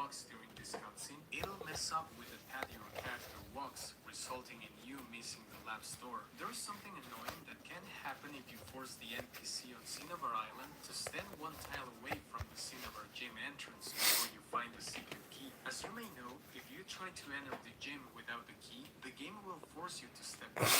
blocks during this cutscene, it'll mess up with the path your character walks, resulting in you missing the lab store. There's something annoying that can happen if you force the NPC on Cinnabar Island to stand one tile away from the Cinnabar gym entrance before you find the secret key. As you may know, if you try to enter the gym without the key, the game will force you to step back.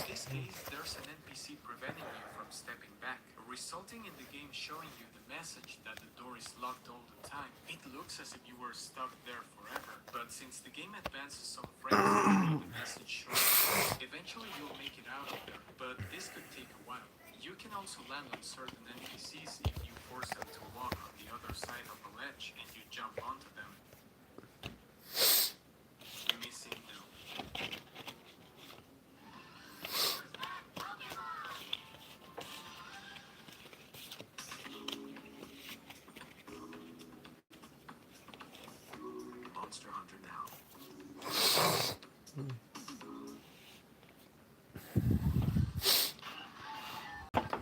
In this case, there's an NPC preventing you from stepping back, resulting in the game showing you the message that the door is locked all the time. It looks as if you were stuck there forever, but since the game advances some frames, the message shows you. Eventually you'll make it out of there, but this could take a while. You can also land on certain NPCs if you force them to walk on the other side of a ledge and you jump onto them. Missing no. Monster Hunter now.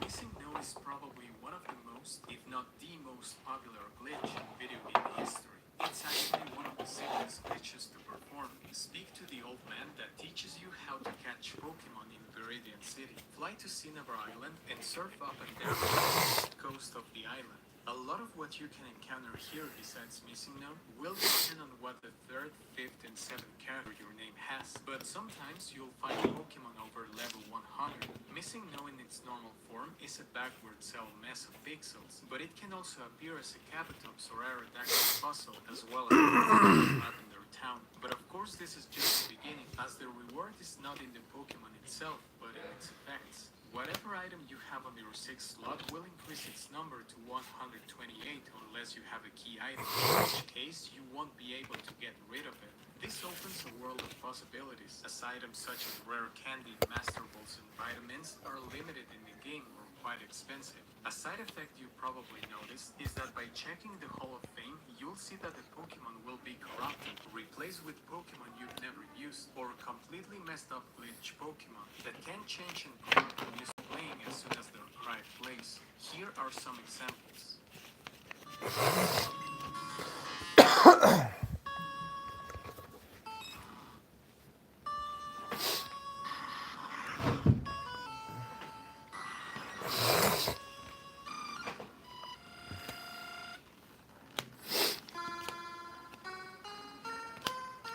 Missing no is probably one of the most, if not the most popular glitch in video game history. It's actually one of the simplest glitches to perform. Speak to the old man that teaches you how to catch Pokemon in Viridian City. Fly to Cinnabar Island and surf up and down the coast of the island. A lot of what you can encounter here besides Missing No will depend on what the 3rd, 5th, and 7th character your name has, but sometimes you'll find Pokemon over level 100. Missing No in its normal form is a backward cell mess of pixels, but it can also appear as a Capitops or Aerodactyl puzzle as well as a Lavender Town. But of course this is just the beginning, as the reward is not in the Pokemon itself, but in its effects. Whatever item you have on your 6th slot will increase its number to 128 unless you have a key item, in which case you won't be able to get rid of it. This opens a world of possibilities, as items such as rare candy, master balls, and vitamins are limited in the game or quite expensive. A side effect you probably noticed is that by checking the Hall of Fame, you'll see that the Pokemon will be corrupted, replaced with Pokemon you've never used, or completely messed up glitch Pokemon that can change and corrupt when you're playing as soon as their cry plays. Here are some examples.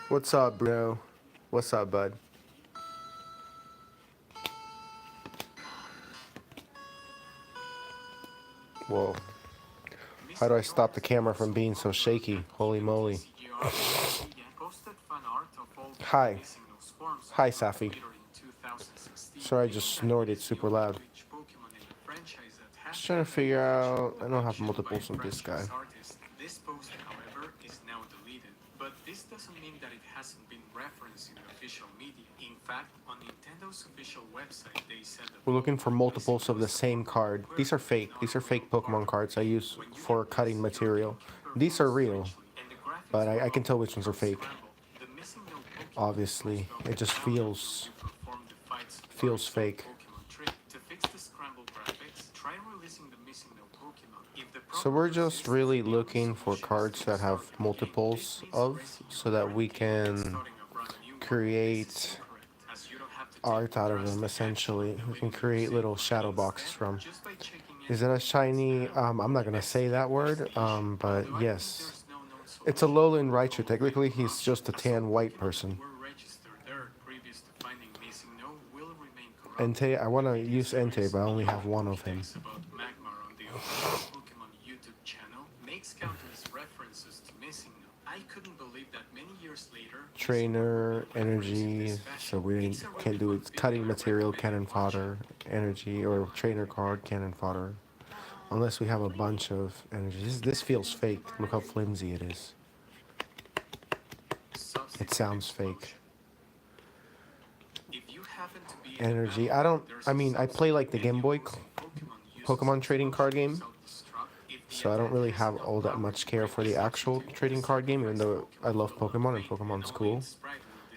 What's up, Bruno? What's up, bud? Whoa. How do I stop the camera from being so shaky? Holy moly. Hi. Hi, Safi. Sorry, I just snorted super loud. Just trying to figure out... I don't have multiples of this guy. This post, however, is now deleted, but this doesn't mean that it hasn't been referenced in the official media. In fact, on Nintendo's official website, they said that We're looking for multiples of the same card. These are fake. These are fake Pokemon cards I use for cutting material. These are real, but I can tell which ones are fake. Obviously, it just feels fake. So we're just really looking for cards that have multiples of, so that we can create art out of them, essentially. We can create little shadow boxes from. Is it a shiny? I'm not gonna say that word, but yes. It's a Lowland Raichu. Technically, he's just a tan white person. Entei, I want to use Entei, but I only have one of him. Trainer, energy, so we can't do it. Cutting material, cannon fodder, energy, or trainer card, cannon fodder. Unless we have a bunch of energy. This feels fake. Look how flimsy it is. It sounds fake. Energy. I mean, I play like the Game Boy Pokemon trading card game. So I don't really have all that much care for the actual trading card game, even though I love Pokemon and Pokemon's cool.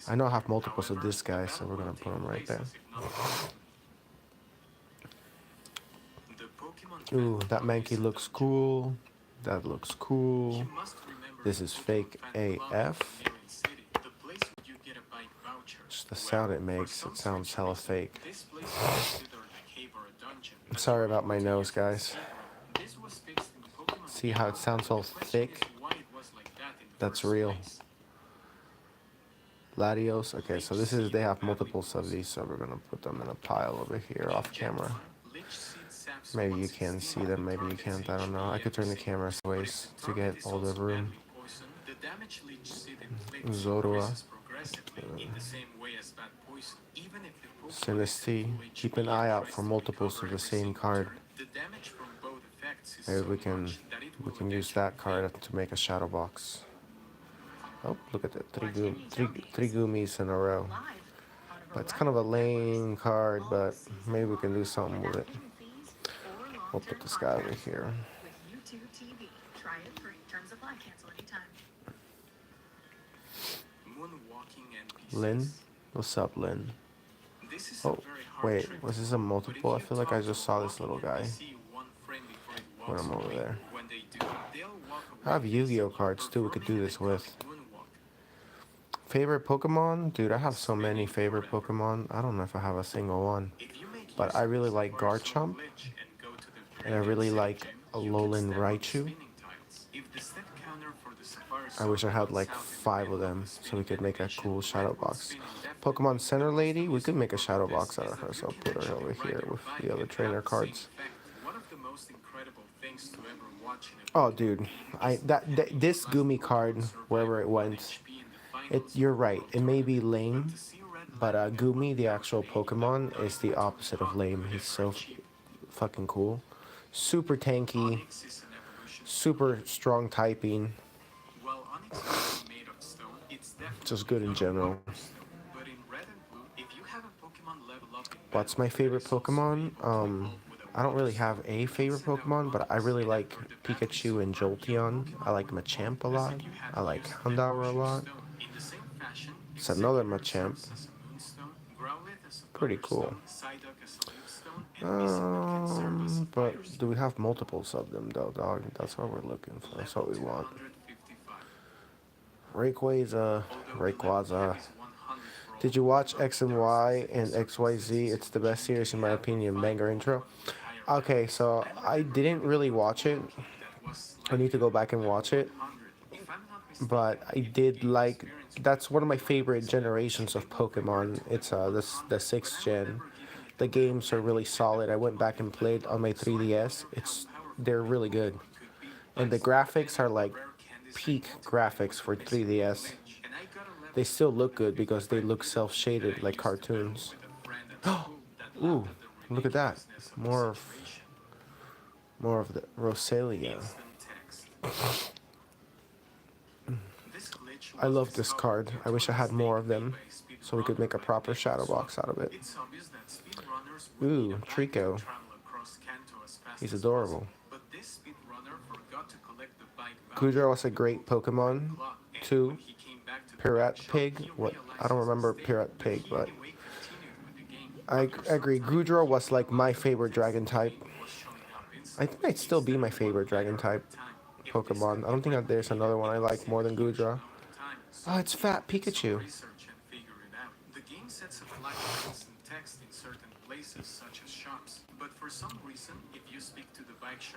I know I have multiples of this guy, so we're gonna put him right there. Ooh, that Mankey looks cool. That looks cool. This is fake AF. City, the place where you get a bike voucher. Just the Well, sound it for makes, some it sounds hella specialists, fake. this place is considered a cave or a dungeon. As Sorry you're about able my to nose, use the guys. escape room. This was fixed in Pokemon See how it Yellow. sounds all The question is thick? why it was like that in the That's first real. place. Latios. Okay, so this is, they have multiples of these, so we're gonna put them in a pile over here off camera. Maybe you can see them, maybe you can't, I don't know. I could turn the camera sideways to get all the room. Zorua. Sinistea. Keep an eye out for multiples of the same card. Maybe we can use that card to make a shadow box. Oh, look at that, three Goomies in a row. But it's kind of a lame card, but maybe we can do something with it. We'll put this guy over here. Lynn? What's up, Lynn? Oh, wait, was this a multiple? I feel like I just saw this little guy when I'm over there. I have Yu-Gi-Oh cards too we could do this with. Favorite Pokemon? Dude, I have so many favorite Pokemon. I don't know if I have a single one. But I really like Garchomp. And I really like Alolan Raichu. I wish I had like 5 of them so we could make a cool shadow box. Pokemon Center Lady, we could make a shadow box out of her, so I'll put her over here with the other trainer cards. Oh, dude, this Gumi card, wherever it went, you're right. It may be lame, but Gumi, the actual Pokemon, is the opposite of lame. He's so fucking cool, super tanky, super strong typing. Just good in general. What's my favorite Pokemon? I don't really have a favorite Pokemon, but I really like Pikachu and Jolteon. I like Machamp a lot. I like Houndour a lot. It's another Machamp. Pretty cool. But do we have multiples of them though, dog? That's what we're looking for. That's what we want. Rayquaza. Did you watch X and Y and XYZ? It's the best series in my opinion. Banger intro. Okay, so I didn't really watch it. I need to go back and watch it. But I did like, that's one of my favorite generations of Pokemon. It's the 6th gen. The games are really solid. I went back and played on my 3DS. They're really good. And the graphics are like peak graphics for 3DS. They still look good because they look self-shaded like cartoons. Ooh, look at that. More of the Rosalia. I love this card. I wish I had more of them so we could make a proper shadow box out of it. Ooh, Trico. He's adorable. Goodra was a great Pokemon too. Pirate Pig? What? I don't remember Pirate Pig, but I agree. Goodra was like my favorite dragon type. I think I'd still be my favorite dragon type Pokemon. I don't think there's another one I like more than Goodra. Oh, it's Fat Pikachu.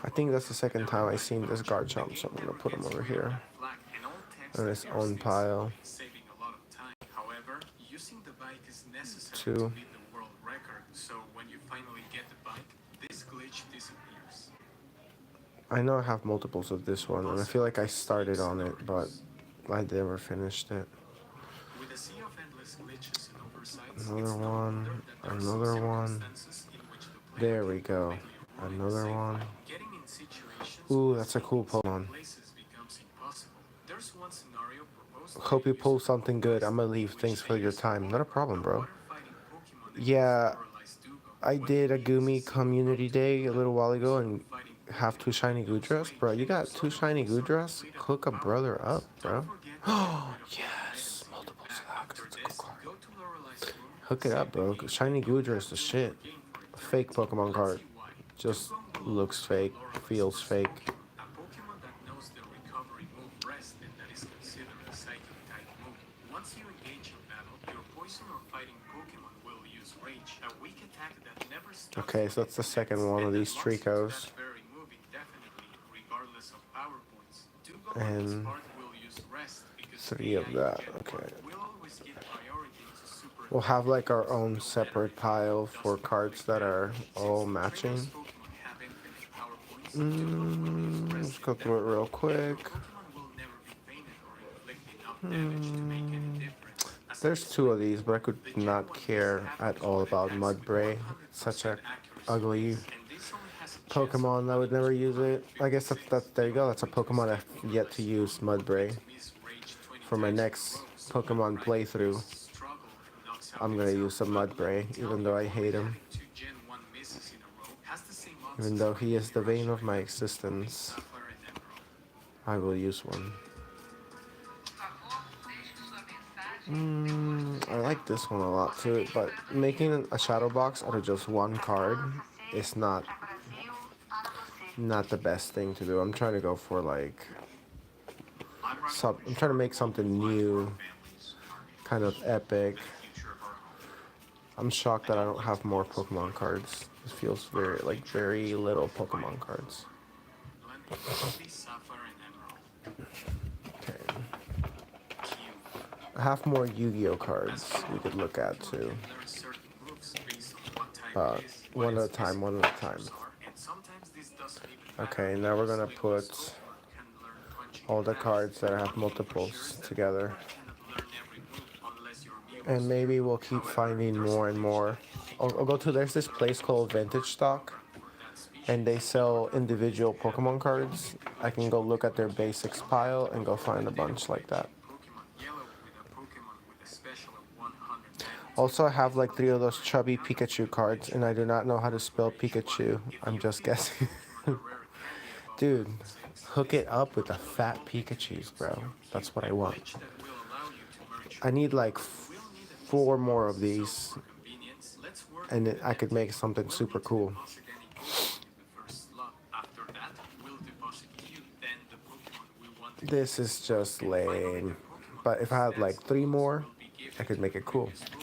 I think that's the second time I've seen this Garchomp, so I'm gonna put him over here on his own pile. 2. I know I have multiples of this one, and I feel like I started on it, but I never finished it. Another one. There we go. Another one. Ooh, that's a cool Pokemon. Hope you pull something good. I'm gonna leave. Thanks for your time. Not a problem, bro. Yeah, I did a Gumi community day a little while ago and have 2 shiny Goodras. Bro, you got 2 shiny Goodras? Hook a brother up, bro. Oh, yes. Multiple slugs. It's a cool card. Hook it up, bro. Shiny Goodra is the shit. Fake Pokemon card. Just looks fake, feels fake. rage, a weak attack that never stops Okay, so when that's it the second connects, one and of that these locks you to that Tricos. very move indefinitely, regardless of power points. To go on this And part, we'll use rest because 3 of AI in that. Gen 1 Okay. will always give priority to super We'll have effective like our moves, own no matter separate if the pile opponent for doesn't cards complete that them. are Since all the Trigger's matching. Pokemon have infinite power points, Dugong will use Let's rest go through it real indefinitely, and your quick. Pokemon will never be fainted or inflict enough damage to make any difference. As a There's 2 of disclaimer, these, but I could the Gen not 1 beast care have at a all move that about acts with Mudbray. 100% Such a accuracy ugly base, and this only has a chance of Pokemon. I would running never to use it. I guess 156. there you The go. only That's a way to Pokemon escape I've more or yet to less use, strong would be Mudbray. to miss rage 20 For my times in a next row, so that Pokemon Dragon playthrough, Beast's struggle knocks out I'm gonna itself. use some But let me Mudbray, tell even you, though I only hate him. having 2 Gen 1 misses in a row has the same odds Even as though he winning is the bane of my Hiroshima and improving existence, Sapphire and Emerald. I will use one. I like this one a lot too, but making a shadow box out of just one card is not the best thing to do. I'm trying to go for like I'm trying to make something new, kind of epic. I'm shocked that I don't have more Pokemon cards. This feels very little Pokemon cards. Lending only Sapphire and Emerald. Okay. Q. I have more Yu-Gi-Oh cards As you we know, could a look at Pokemon too. can learn certain moves based on what type it is, what One at its a time, physical one at a time. features are, and sometimes this doesn't even matter Okay, now we're because gonna Legolas put Pokemon can learn punching all the attacks. cards that have One thing for sure is multiples that together. Pokemon cannot learn every move unless your Mew And was near. maybe we'll keep However, finding there's a more and glitch more. that can make your I'll go to, there's Pokemon this learn place moves called that Vintage aren't Stock, programmed for that and they species. In sell order for this to individual happen, Pokemon you'll cards. need the I glitch can go look at Pokemon. their basics You'll have pile to and go couple find the a Ditto bunch like glitch that. in Pokemon Yellow with a Pokemon with a special of 192. Also, I have If like 3 of Pokemon those are chubby encountered with Pikachu a cards, glitch, and I do not know how to go to spell Rage 1. Pikachu. If I'm you just feel that guessing. Pokemon are rare candy above Dude, level 6, hook this it up with Pokemon the will fat evolve into Pikachus, use bro. your Q, That's what I a want. glitch that will allow you to merge your I need like Pokemon. We'll need a PC 4 more box, of so these, for convenience, let's work and with an I could empty make one. something We'll super need to cool. deposit any Pokemon in the first slot. After that, we'll deposit Q, then the Pokemon we want to use This this is slot, just and finally the lame. Pokemon But if whose I had stats like 3 lose more, will be I given could to make the it cool. previous Pokemon.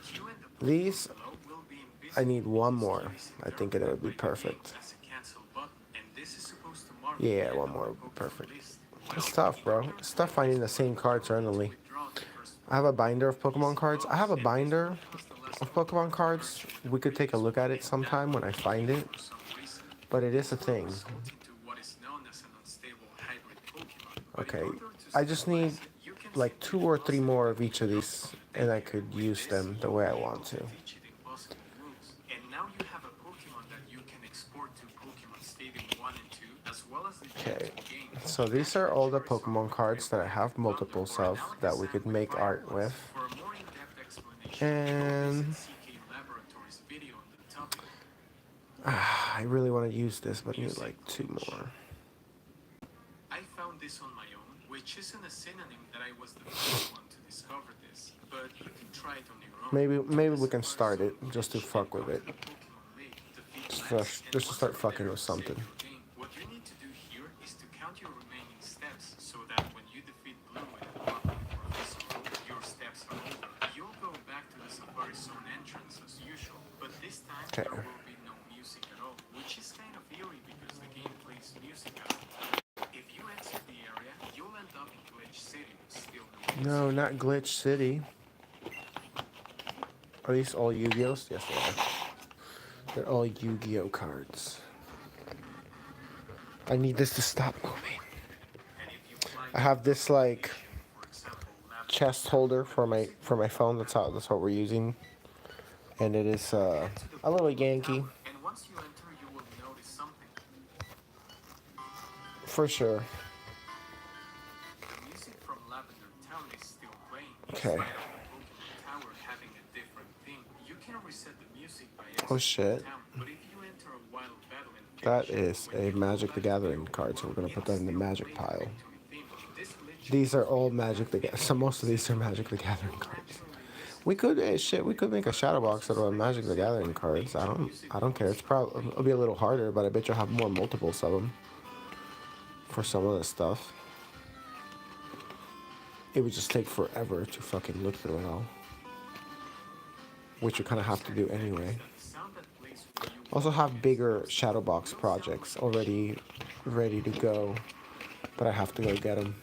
Q and the Pokemon These, below will be I need invisible 1 because Q more. is I think it interpreted would be by the game perfect. as a cancel button, and this is supposed to mark the Yeah, end 1 of the more would be Pokemon perfect. list. It's Well, tough, if your bro. turn It's tough finishes, finding the same cards you'll need to randomly. withdraw the first I have a Pokemon. binder of Pokemon Easy cards. I have goes, a and this binder will cause the last of Pokemon Pokemon to cards. merge with the We could take a previous look one, at it and that sometime when will I be find Q it. for some reason. But it is a This will thing. result into what is known as an unstable hybrid Pokemon. But in Okay, order to I just need stabilize it, you can like simply 2 or 3 deposit it more with of each of Hypno these, from the deck. and I could With use this, them the you'll way I be able want to to. teach it impossible moves. And now you have a Pokemon that you can export to Pokemon Stadium 1 and 2, as well as the Gen Okay, 2 game. so these Imagine are a all the Charizard Pokemon with cards that I have radioactive thunder, multiples or an of that we Alakazam could with make Fire art Blast. with. For a more in-depth explanation, go visit And CK Laboratories video on the topic. I really want to use this, but I need Music like 2 glitch. more. I found this on my own, which isn't a synonym that I was the first one to discover this, but you can try it on your own. Maybe The we can Safari start it Zone just to glitch fuck with encounter it. the Pokemon League, defeat Just Lance, and just to once start you're fucking there, with save something. your game. What you need to do here is to count your remaining steps so that when you defeat Blue with a normal or physical, your steps are over. You'll go back to the Safari Zone entrance as usual, but this time Okay. there will be no music at all, which is kind of eerie because the game plays music out of it. If you exit the area, you'll end up in Glitch City, still no music. No, not Glitch City. Are these all Yu-Gi-Ohs? Yes, they are. They're all Yu-Gi-Oh cards. I need this to stop moving. And if you climb I have this like for example, Lavender chest holder for my phone. That's what we're using, and it is head to the a little Pokemon Yankee Tower, and once you enter, you will notice something. for sure. The music from Lavender Town is still playing, in Okay. spite of the Pokemon Tower having a different theme. You can reset the music by Oh exiting shit. the town, but if you enter a wild battle and That finish is it, when a you go Magic back the to the Gathering open card, so we're world, gonna put that it'll in the still Magic play the pile. victory theme. This glitch These are allows all you to Magic the attack Gathering. So most of these are enemies Magic the instantly. Gathering You'll cards. naturally miss We could, most shit, we could make a shadow box out of a Magic the Gathering cards. I don't care. It's probably, it'll be a little harder, but I bet you'll have more multiples of them for some of this stuff. It would just take forever to fucking look through it all. which you kind of have to do is anyway. that the sound that plays when you Also walk have against bigger obstacles shadow box will sound projects artificial. already ready to go, but I have to go get them.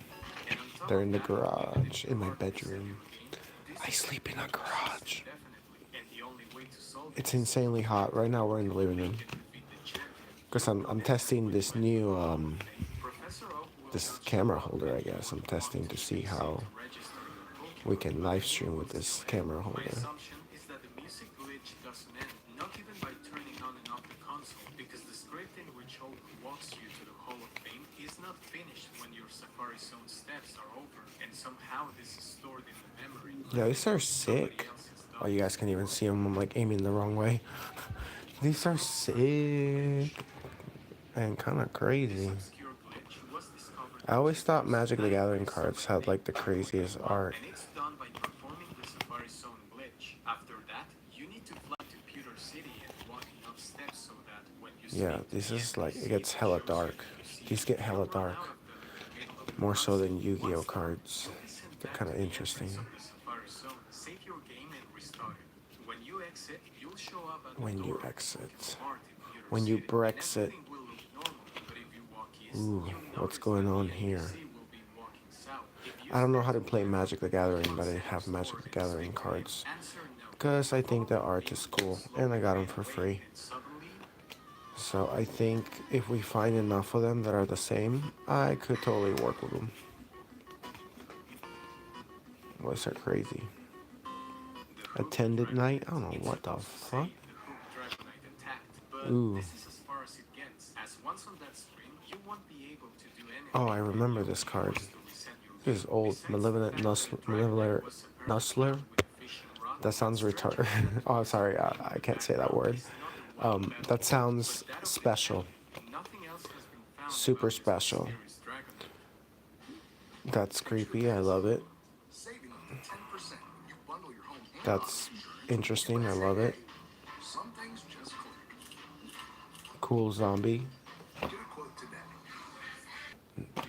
And on top They're of in the that, even if garage, you're in my hard to reset bedroom. your game, this I is a sleep in a glitch exists garage. indefinitely, and the only way to solve it It's is to insanely hot. Right now we're in the living room make it defeat the champion. because You'll I'm progress testing with this plenty of new gameplay. Professor Oak will this not show camera up holder. I until guess I'm you walk testing into to the see PC how to register your we Pokemon, can but the live game stream with will this still end. camera My holder. assumption is that the music glitch doesn't end, not even by turning on and off the console, because the script in which Oak walks you to the Hall of Fame is not finished when your Safari Zone steps are over, and somehow this is stored in the memory, Yeah, even these are though somebody sick. else has Oh, done you it guys can even before. see them. I'm like aiming the wrong way. These are sick and kind of This crazy. obscure glitch was discovered I in always thought Magic the 2009 by Gathering cards somebody had named like the Artsy, craziest art. and it's done by performing the Safari Zone glitch. After that, you need to fly to Pewter City and walk enough steps so that when you Yeah, speak to this the is like it NPC gets that hella shows you dark. to see These you, get hella you'll run dark. out of them in the middle of the More so cutscene. than Yu-Gi-Oh Once done, cards. you'll be sent They're back kind to of the entrance interesting. of the Safari Zone. Save your game and restart it. When you exit, you'll show up at the When you door of the Pokemon exit. Mart in Pewter When you City, and Brexit. everything will look normal. But if you walk east, Ooh, you'll what's notice going that the on here? NPC will be walking south. If you I don't know stare how to to the play left of Magic the the Gathering, Pokemon but I Center have Magic store the and Gathering speak to him, cards. answer no. Because I Follow think the the art theme is to cool. And I slowly got them fade for away, free. and suddenly So I think if we find enough of them that are the same, I could totally work with them. What's that crazy? the Hooked Attended night? I Dragonite. don't know It's what the supposed to fuck. say the Hooked Dragonite attacked, but Ooh. this is as far as it gets, as once on that screen, you won't be able to do Oh, anything, I and remember you'll this be card. forced to reset your This is game. old. Besides the Malevolent fact that the Dragonite Malevolent was apparently Nustler? killed with a fishing rod, That that sounds strange retarded. robot Oh, visible sorry. green in I the can't say that background word. is not the white That Battletech, but sounds that of its special. enemy. Nothing else has been found Super about this special. mysterious Dragonite. That's creepy. I love it. Saving up to 10% when you bundle your home and auto That's insurance with interesting. I USA. love it. Some things just click. Cool zombie. Get a quote today.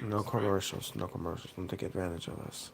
No commercials. No commercials. Don't take advantage of us.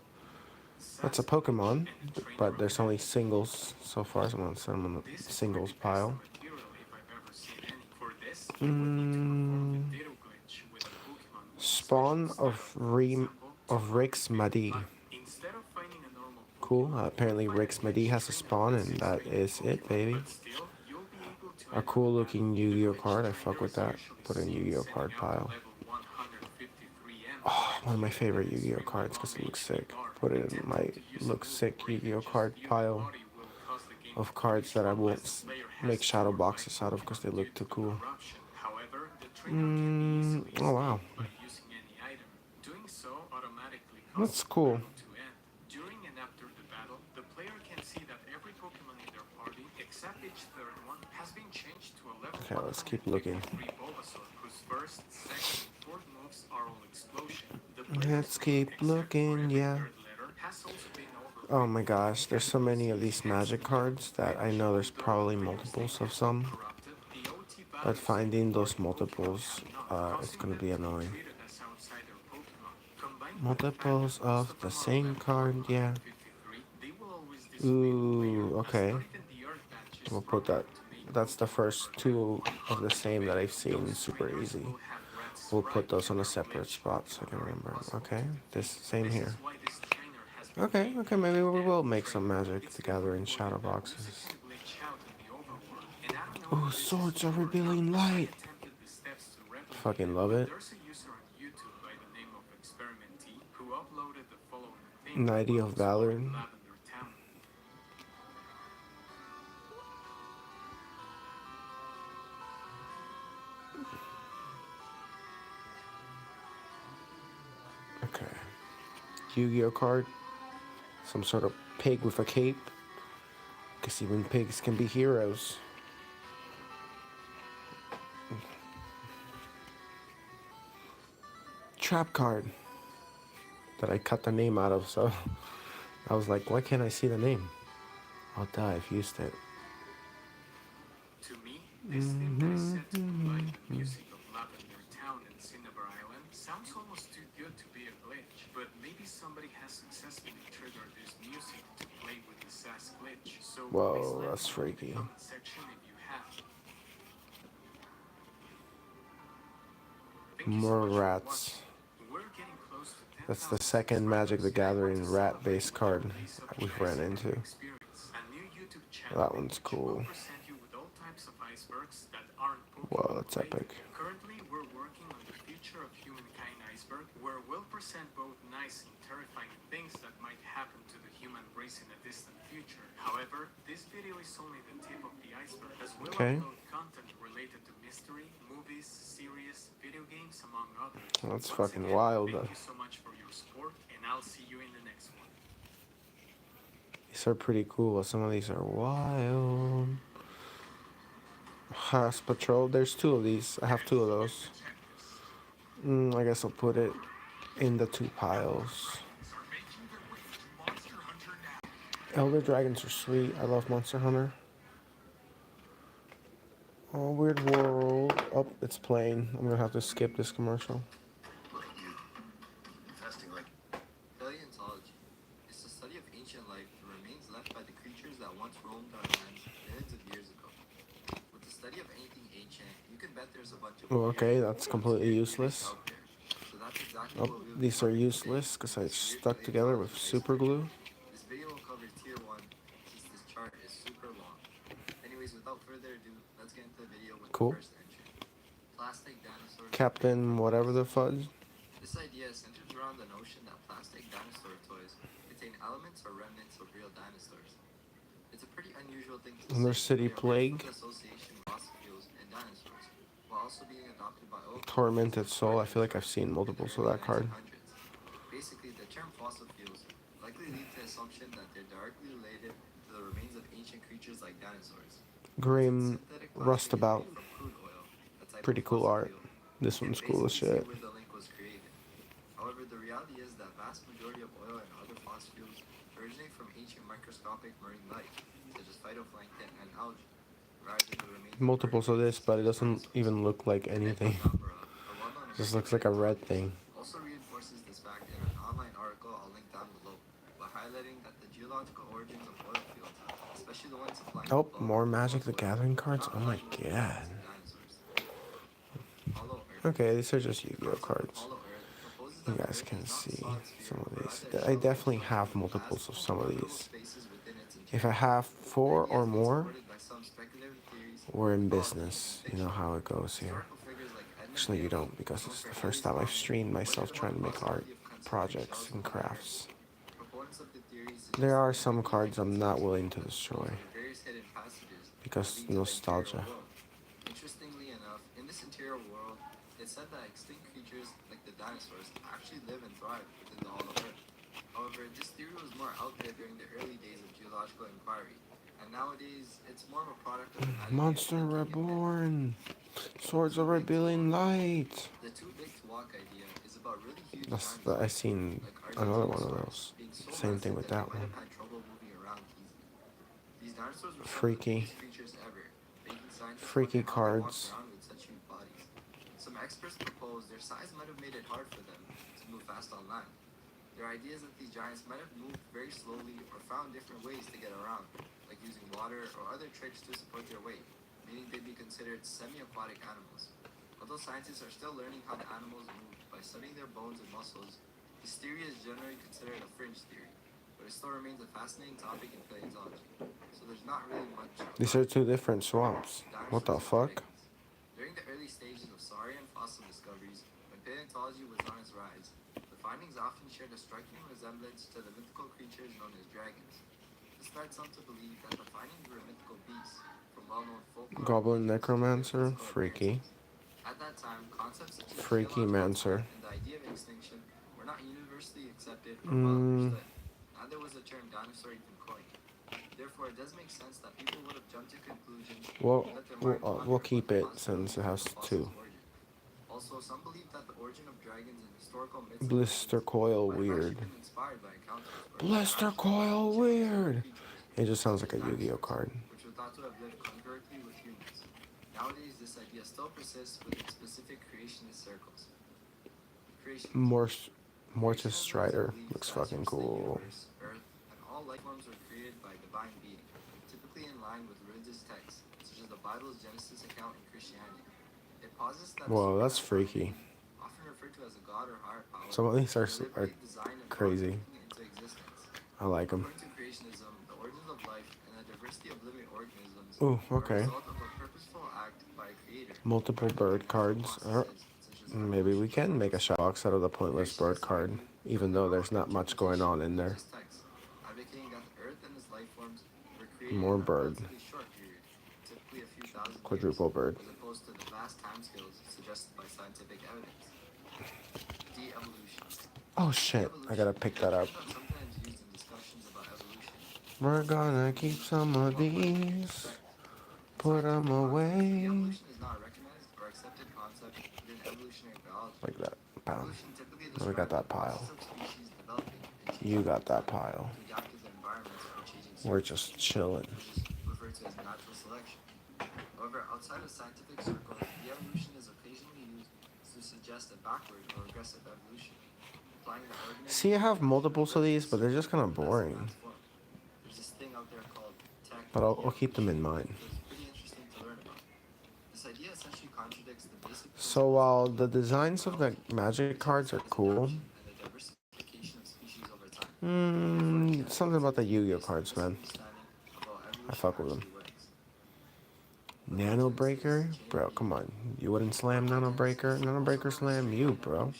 That's a Sassy Beach Pokemon, and the trainer but of there's only Venus. singles so far, so I'm gonna set them on This the is singles pretty best pile. material if I've ever seen any. For this, you would need to perform the Ditto glitch with a Pokemon with a special Spawn style. For example, to of lock Rix it in Madi. life. Instead of finding a normal Cool. Pokemon, you'll Apparently find a Rix Madi glitched has a trainer spawn, with and 6 that trainer is it, Pokemon. baby. But still, you'll be able to A enter cool the battle. looking The Yu-Gi-Oh glitched card. I trainer fuck with is that. usually Put in seen Yu-Gi-Oh sending card out a pile. level 153M Oh, one of my Articuno favorite with Yu-Gi-Oh extremely cards long because it looks HP sick. bar. Put it in Attempting my to use a looks move sick or even Yu-Gi-Oh just card view the pile body will cause the game of to cards freeze that I unless won't the player has make to shadow or buy boxes out of because they Pokemon look due too to cool. corruption. However, the trainer can be easily Oh wow, escaped by using any item. Doing so automatically that's causes the cool. battle to end. During and after the battle, the player can see that every Pokemon in their party, except each third one, has been changed to a level Okay, let's keep looking. 153 Bulbasaur, whose first, second, and fourth moves are all explosion. The player's Let's name, keep except for looking, every yeah. third letter, has also been Oh overwritten. my gosh, there's so many of these magic cards that I know there's Although the probably player's name multiples of has been some, corrupted, the OT but values in the finding those party Pokemon multiples, have not, it's causing gonna them be to be annoying. treated as outsider Pokemon. Combined with the fact that Multiples most of of the them are same level card, yeah. 153, they will always disobey the player, Ooh, as okay. not even the Earth Badge is We'll put that. programmed to make That's the Pokemon first for level two of the same that 100. I've seen Those super trainers easy. will have red We'll put stripe those and on a are separate glitched spot so I can Pokemon are remember. impossible Okay, to this defeat. same This here. is why this trainer has been Okay, named okay, maybe the we Death will make some Trainer. Magic It's the been Gathering shadow reported that music boxes. can glitch out in the overworld, and I don't know Oh, if this is swords are true or not. revealing I light. attempted the steps to replicate Fucking it, love but it. there's a user on YouTube by the name of Experimentee who uploaded the following thing Nighty while of Valor. exploring Lavender Town. Okay. Yu-Gi-Oh card. Some sort of pig with a cape. Because even pigs can be heroes. Trap card. That I cut the name out of, so I was like, why can't I see the name? I'll die if used it. To me, this theme that is said to combine the music of Lavender Town and Cinnabar Island sounds almost too good to be a glitch, but maybe somebody has successfully triggered this music to play with the says glitch, so please Whoa, let that's me know in the freaky. comment section if you have. Thank you so More much for rats. watching. We're getting close to 10,000 That's the second Magic the subscribers. If you want Gathering to celebrate rat-based with your card piece of the we've ran iceberg into. experience, a new YouTube channel That in one's which we'll cool. present you with all types of icebergs that aren't Whoa, Pokemon that's related. epic. Currently, we're working on the future of humankind iceberg, where we'll present both nice and terrifying things that might happen to the human race in a distant future. However, this video is only the tip of the iceberg, as we'll Okay. upload content related to mystery, movies, series, video games, among others. That's Once fucking again, wild. thank you so much for your support, and I'll see you in the next one. These are pretty cool. Some of these are wild. Haas Patrol. There's two of these. I have two of those. I guess I'll put it in the two piles. Elder Dragons are sweet. I love Monster Hunter. Oh, Weird World. Oh, it's playing. I'm gonna have to skip this commercial. Look at you. Investing like paleontology. It's the study of ancient life, the remains left by the creatures that once roamed our lands millions of years ago. With the study of anything ancient, you can bet there's a bunch of Oh, okay, weird, that's completely scary useless. out there. So that's exactly Oh, what we'll be these are covering today. useless because I This weird stuck together with paleontology super iceberg. glue. This video will cover tier 1 since this chart is super long. Anyways, without further ado, let's get into the video with Cool. the first entry. Plastic dinosaurs. Captain whatever the fudge. This idea centers around the notion that plastic dinosaur toys contain elements or remnants of real dinosaurs. It's a pretty unusual thing to Under say. City They are Plague. from the association of fossil fuels and dinosaurs, while also being adopted by old Tormented Soul. I feel like I've seen multiples of that card. Basically, the term fossil fuels likely lead to the assumption that they're directly related to the remains of ancient creatures like dinosaurs. Grim Synthetic plastic is Rustabout. made from crude oil, a type Pretty of cool fossil art. fuel. This You can one's cool as basically see shit. where the link was created. However, the reality is that vast majority of oil and other fossil fuels originate from ancient microscopic marine life, such as phytoplankton and algae, rather than the remains Multiples of this, but it doesn't dinosaurs. even look like anything. It just looks like a red thing. Also reinforces this fact in an online article I'll link down below, by highlighting that the geological origins of oil fields, especially the ones supplying Oh, the bulk more of the Magic world's the oil, Gathering are cards? not Oh my aligned with the god. remains of dinosaurs. Hollow Earth. Okay, these are just The Yu-Gi-Oh concept of cards. hollow Earth proposes You that the guys Earth can is not see solid sphere, some of but these. rather a I shell definitely constructed have of multiples of vast, some of workable these. spaces within its If I interior. have The 4 idea or has been more, supported by some speculative theories, we're in mythology, and business. You fiction. know how it goes here. Historical figures like Edmund Actually, you Halley, don't, because known it's for the first Halley's time I've Comet, streamed myself wondered about trying to the make art possibility of concentric projects shells and within the Earth. crafts. Proponents of the theory There suggest are that there some could be cards I'm not mechanisms willing to that destroy close the various hidden passages that because lead to the interior nostalgia. world. Interestingly enough, in this interior world, it's said that extinct creatures like the dinosaurs actually live and thrive within the hollow earth. However, this theory was more out there during the early days of geological inquiry, and nowadays it's more of a product of imaginary Monster thinking and myth. Reborn! Swords Too of big to Rebellion walk. Light! The too big to walk idea is about really huge I dinosaurs seen like another one of Argentinosaurs those. being so Same thing massive with that they that might one. have had trouble moving around easily. These dinosaurs were some of the Freaky. biggest creatures ever, making scientists Freaky wonder how they walked cards. around with such huge bodies. Some experts propose their size might have made it hard for them to move fast on land. Their idea is that these giants might have moved very slowly or found different ways to get around, like using water or other tricks to support their weight, meaning they'd be considered semi-aquatic animals. Although scientists are still learning how the animals move by studying their bones and muscles, this theory is generally considered a fringe theory, but it still remains a fascinating topic in paleontology. So there's not really much. These are two different swamps. What the fuck? During the early stages of Saurian fossil discoveries, when paleontology was on its rise, the findings often shared a striking resemblance to the mythical creatures known as dragons. This led some to believe that the findings were mythical beasts from well-known folklore. Goblin Necromancer? Freaky. At that time, concepts such as Freaky geological Mancer. time and the idea of extinction were not universally accepted or well understood. Neither was the term dinosaur even coined. Therefore, it does make sense that people would have jumped to conclusions. We'll keep it since it has 2. Also, some believe that the origin of dragons in historical myths Blister Coil might have Weird. actually been inspired by encounters where Blister actual Coil ancient Weird! creatures, It just sounds such like a as Yu-Gi-Oh dinosaurs, card. which were thought to have lived concurrently with humans. Nowadays, this idea still persists within specific creationist circles. Creationism. Mortis Strider. Looks fucking cool. Earth, and all all life forms were created by a divine being, typically in line with religious texts, such as the Bible's Genesis account in Christianity. It posits that a Whoa, that's supernatural freaky. being, often referred to as a god or higher power, Some of these are deliberately designed and brought crazy. everything into existence. I like them. According to creationism, the origins of life and the diversity of living organisms Ooh, are a okay. result of a purposeful act by a creator. Multiple bird cards. Processes such as Maybe we evolution, can make a showbox out of the pointless bird card, even though there's not much going on in there. religious texts, advocating that the Earth and its life forms were created More in a bird. relatively short period, typically a few thousand Quadruple years, bird. as opposed to the vast timescales suggested by scientific evidence. De-evolution. Oh shit, I gotta pick that up. Sometimes used in discussions about evolution. We're gonna keep some of these, put them away. De-evolution is not a recognized or accepted concept within evolutionary biology. Like that. Pow. Evolution typically Oh, we got describes that the pile. process of species developing and You changing got that over time pile. to adapt to their environments or changing We're circumstances, just chilling. which is referred to as natural selection. However, outside of scientific circles, de-evolution is occasionally used to suggest a backward or regressive evolution, implying that organisms See, I have multiples of these, but they're just kind of boring. transform. There's this thing out there called tech But I'll keep them in mind. It's pretty interesting to learn about. This idea essentially contradicts the basic So while the designs of the magic cards are cool, and the diversification of species over time. something about the Yu-Gi-Oh cards, man. Understanding about evolution I fuck with them. actually works. Nano Breaker? Bro, come on. You wouldn't slam Nano Breaker? Nano Breaker slam you, bro.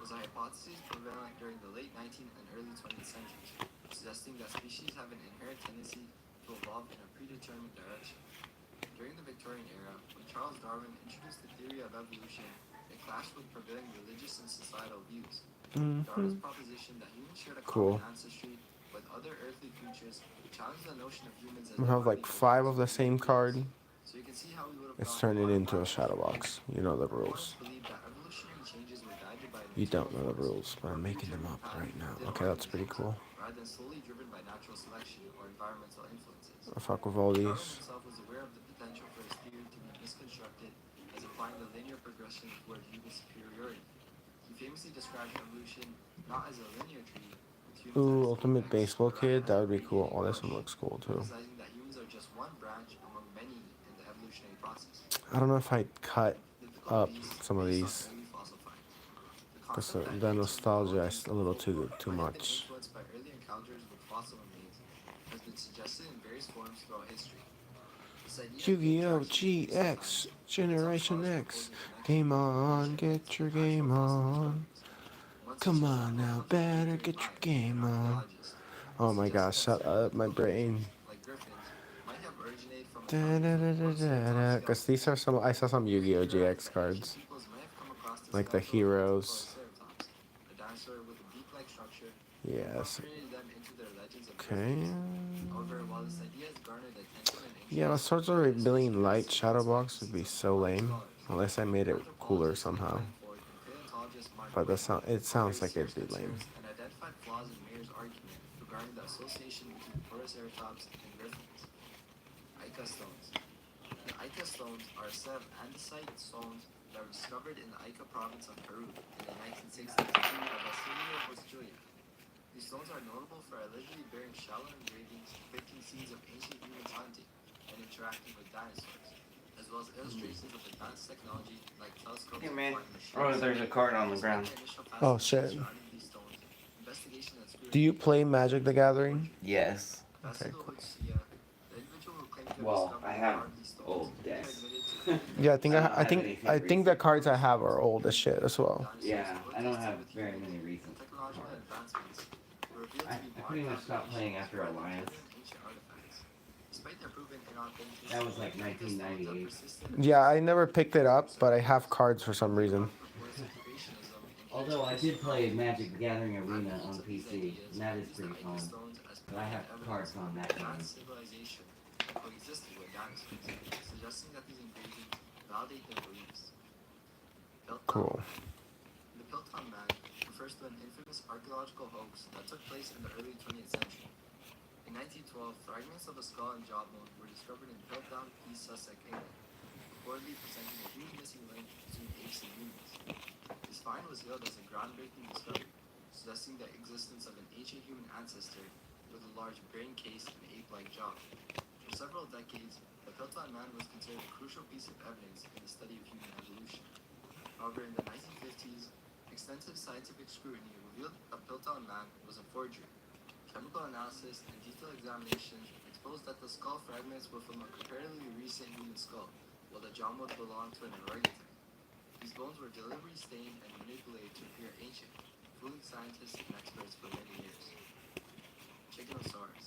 Was a hypothesis prevalent during the late 19th and early 20th centuries, suggesting that species have an inherent tendency to evolve in a predetermined direction. During the Victorian era, when Charles Darwin introduced the theory of evolution, it clashed with prevailing religious and societal views. Darwin's proposition that humans shared a Cool. common ancestry with other earthly creatures challenged the notion of humans as We have like 5 of the same card. so you can see how we would have It's gone turning about into a it. shadow box. You know the rules. Believe that evolutionary changes were guided by You don't know the material rules, but I'm making them up right now. Okay, that's pretty cool. rather than solely driven by natural selection or environmental influences. I fuck with all Darwin these. himself was aware of the potential for his theory to be misconstructed as applying the linear progression toward human superiority. He famously described evolution not as a linear tree, with humans Ooh, as Ultimate apex, Baseball but Kid. rather That as would be a cool. Oh, radiating this one bush, looks cool too. emphasizing that humans are just one branch among many in the evolutionary process. I don't know if I'd cut up Difficulties some of based on these. early fossil finds. The Because concept that the humans nostalgia evolved is a little too might have been much. influenced by early encounters with fossil remains has been suggested in various forms throughout history. This idea Yu-Gi-Oh! GX Generation X. Game on, get your game on. Come on now, better get your game on. Oh my gosh, shut up, my brain. like griffins might have originated from a Da da da da da da. Because these are some, I saw some Yu-Gi-Oh! GX cards. peoples may have come across the Like the skeletal heroes. Triceratops, a dinosaur with a beak-like structure, Yes. incorporated them into their legends of Okay. However, while this idea has garnered attention and interest, Yeah, a Swords of Rebellion Light Shadow Box would be so lame. Unless I made it cooler somehow. But that sound, it sounds like it'd be lame. and identified flaws in Mayer's argument regarding the association between Triceratops and griffins. Ica stones. The Ica stones are a set of andesite stones that were discovered in the Ica province of Peru in the 1960s by Basilio Bustillo. These stones are notable for allegedly bearing shallow engravings depicting scenes of ancient humans hunting and interacting with dinosaurs, as well as illustrations of advanced technology like telescopes Hey and man, flying machines. oh there's a card on the Despite ground. the initial Oh, fascination shit. surrounding these stones, investigation and scrutiny Do you play Magic the Gathering? Yes. Okay, Basilio cool. Bustillo, the individual who claimed to have Well, discovered I and have carved these stones, old later decks. admitted to Yeah, I think I don't I have think anything I think the recent. cards I have are old as shit as well. dinosaurs Yeah, I don't have coexisted with very humans. many recent. Technological advancements were revealed I to be pretty much marked stopped playing after by Alliance. ancient artifacts. Despite their proven inauthenticity, That was like Ica stones have 1998. persisted Yeah, I never picked it up, but I have cards for some reason. purports of creationism and Although I did play Magic the Gathering Arena on PC, and that is pretty fun. But I have cards on that game. advanced civilization that coexisted with dinosaurs, suggesting that these engravings validate their beliefs. Piltdown. Cool. The Piltdown Man refers to an infamous archaeological hoax that took place in the early 20th century. In 1912, fragments of a skull and jawbone were discovered in Piltdown, East Sussex, England, reportedly presenting a huge missing link between apes and humans. This find was hailed as a groundbreaking discovery, suggesting the existence of an ancient human ancestor with a large brain case and ape-like jaw. For several decades, the Piltdown man was considered a crucial piece of evidence in the study of human evolution. However, in the 1950s, extensive scientific scrutiny revealed that the Piltdown man was a forgery. Chemical analysis and detailed examinations exposed that the skull fragments were from a comparatively recent human skull, while the jaw would belong to an orangutan. These bones were deliberately stained and manipulated to appear ancient, fooling scientists and experts for many years. Chickenosaurus.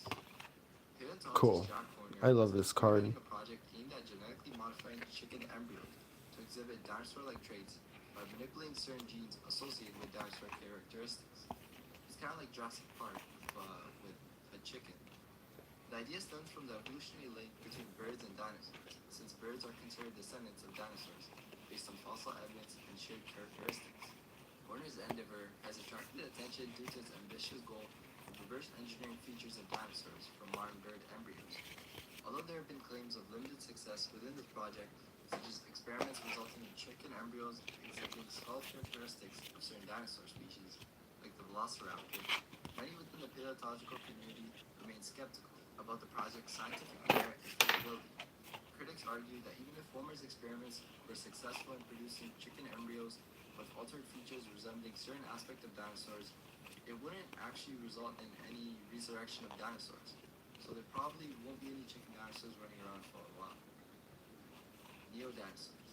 Paleontologist Cool. Jack Horner I love is this card. spearheading a project aimed at genetically modifying chicken embryos to exhibit dinosaur-like traits by manipulating certain genes associated with dinosaur characteristics. It's kind of like Jurassic Park with a chicken. The idea stems from the evolutionary link between birds and dinosaurs, since birds are considered descendants of dinosaurs based on fossil evidence and shared characteristics. Horner's endeavor has attracted attention due to its ambitious goal of reverse engineering features of dinosaurs from modern bird embryos. Although there have been claims of limited success within this project, such as experiments resulting in chicken embryos exhibiting skull characteristics of certain dinosaur species, like the velociraptor, many within the paleontological community remain skeptical about the project's scientific merit and feasibility. Critics argue that even if Homer's experiments were successful in producing chicken embryos with altered features resembling certain aspects of dinosaurs, it wouldn't actually result in any resurrection of dinosaurs, so there probably won't be any chicken dinosaurs running around for a while. Neo-dinosaurs.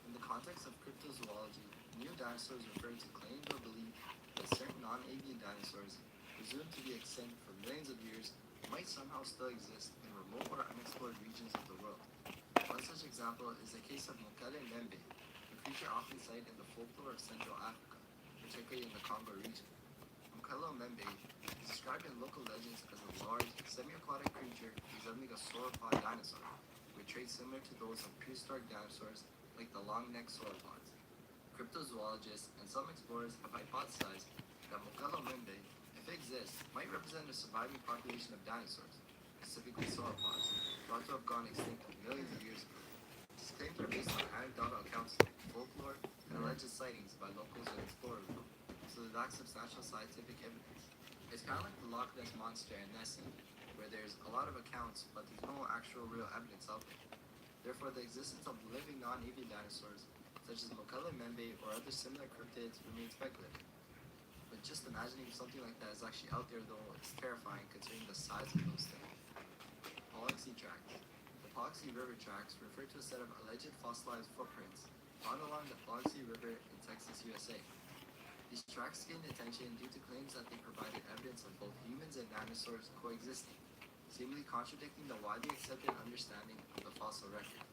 In the context of cryptozoology, neo-dinosaurs refer to claims or belief that certain non-avian dinosaurs, presumed to be extinct for millions of years, might somehow still exist in remote or unexplored regions of the world. One such example is the case of Mokele Membe, a creature often cited in the folklore of Central Africa, particularly in the Congo region. Mokele Membe is described in local legends as a large, semi-aquatic creature resembling a sauropod dinosaur, with traits similar to those of prehistoric dinosaurs like the long-necked sauropods. Cryptozoologists and some explorers have hypothesized that Mokele Membe, if it exists, might represent a surviving population of dinosaurs, specifically sauropods, thought to have gone extinct millions of years ago. These claims are based on anecdotal accounts, folklore, and alleged sightings by locals and explorers, so they lack substantial scientific evidence. It's kind of like the Loch Ness Monster and Nessie, where there's a lot of accounts, but there's no actual real evidence out there. Therefore, the existence of living non-avian dinosaurs, such as Mokele Membe or other similar cryptids, remains speculative. But just imagining something like that is actually out there, though, is terrifying considering the size of those things. Paluxy tracks. The Paluxy River tracks refer to a set of alleged fossilized footprints found along the Paluxy River in Texas, USA. These tracks gained attention due to claims that they provided evidence of both humans and dinosaurs coexisting, seemingly contradicting the widely accepted understanding of the fossil record.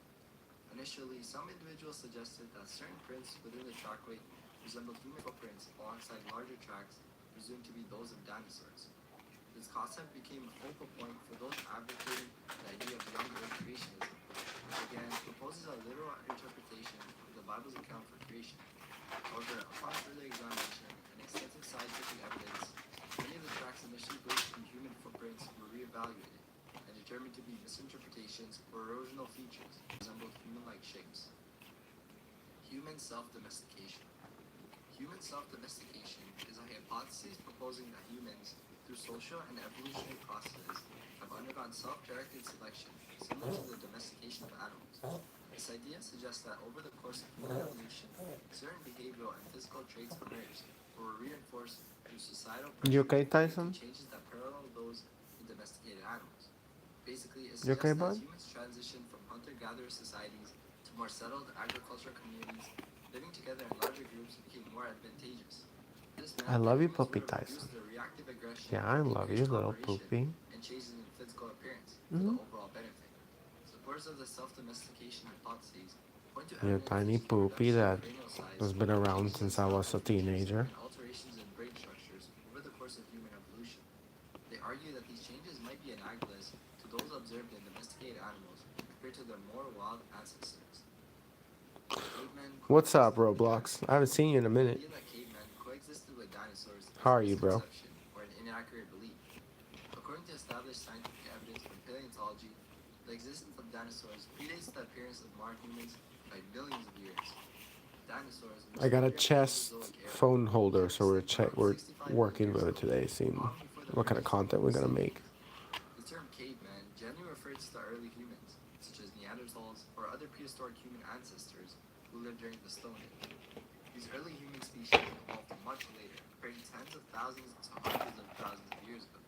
Initially, some individuals suggested that certain prints within the trackway resembled human footprints alongside larger tracks presumed to be those of dinosaurs. This concept became a focal point for those advocating the idea of young earth creationism, which again proposes a literal interpretation of the Bible's account for creation. However, upon further examination and extensive scientific evidence, many of the tracks initially believed to be human footprints were reevaluated and determined to be misinterpretations or erosional features that resembled human-like shapes. Human self-domestication. Human self-domestication is a hypothesis proposing that humans, through social and evolutionary processes, have undergone self-directed selection, similar to the domestication of animals. This idea suggests that over the course of human evolution, certain behavioral and physical traits emerged or were reinforced through societal You pressure okay, to Tyson? changes that parallel those in domesticated animals. Basically, it You okay, suggests that bud? as humans transitioned from hunter-gatherer societies to more settled agricultural communities, living together in larger groups became more advantageous. This I meant that love you, humans Puppy would have Tyson. reduced their reactive aggression, Yeah, I love you, increased little cooperation, poopy. and changes in physical appearance for the overall benefit. Supporters of the self-domestication hypotheses point to You evidence tiny such as the poopy reduction in that cranial size, has been around changes in since I was a skeletal features, teenager. and alterations in brain structures over the course of human evolution. They argue that these changes might be analogous to those observed in domesticated animals compared to their more wild ancestors. Cavemen What's up, coexisted with Roblox? I dinosaurs. haven't seen you in a The minute. idea that cavemen coexisted with dinosaurs is How a are you, bro? misconception or an inaccurate belief. According to established scientific evidence from paleontology, the existence of dinosaurs predates the appearance of modern humans by millions of years. Dinosaurs, which I got a lived during the chest Mesozoic era, phone holder, became so we're extinct around we're 65 million working years with it ago, today. Seeing long before the what kind of earliest content we're gonna make. The term caveman generally refers to early humans, such as Neanderthals or other prehistoric human ancestors who lived during the Stone Age. These early human species evolved much later, occurring tens of thousands to hundreds of thousands of years ago,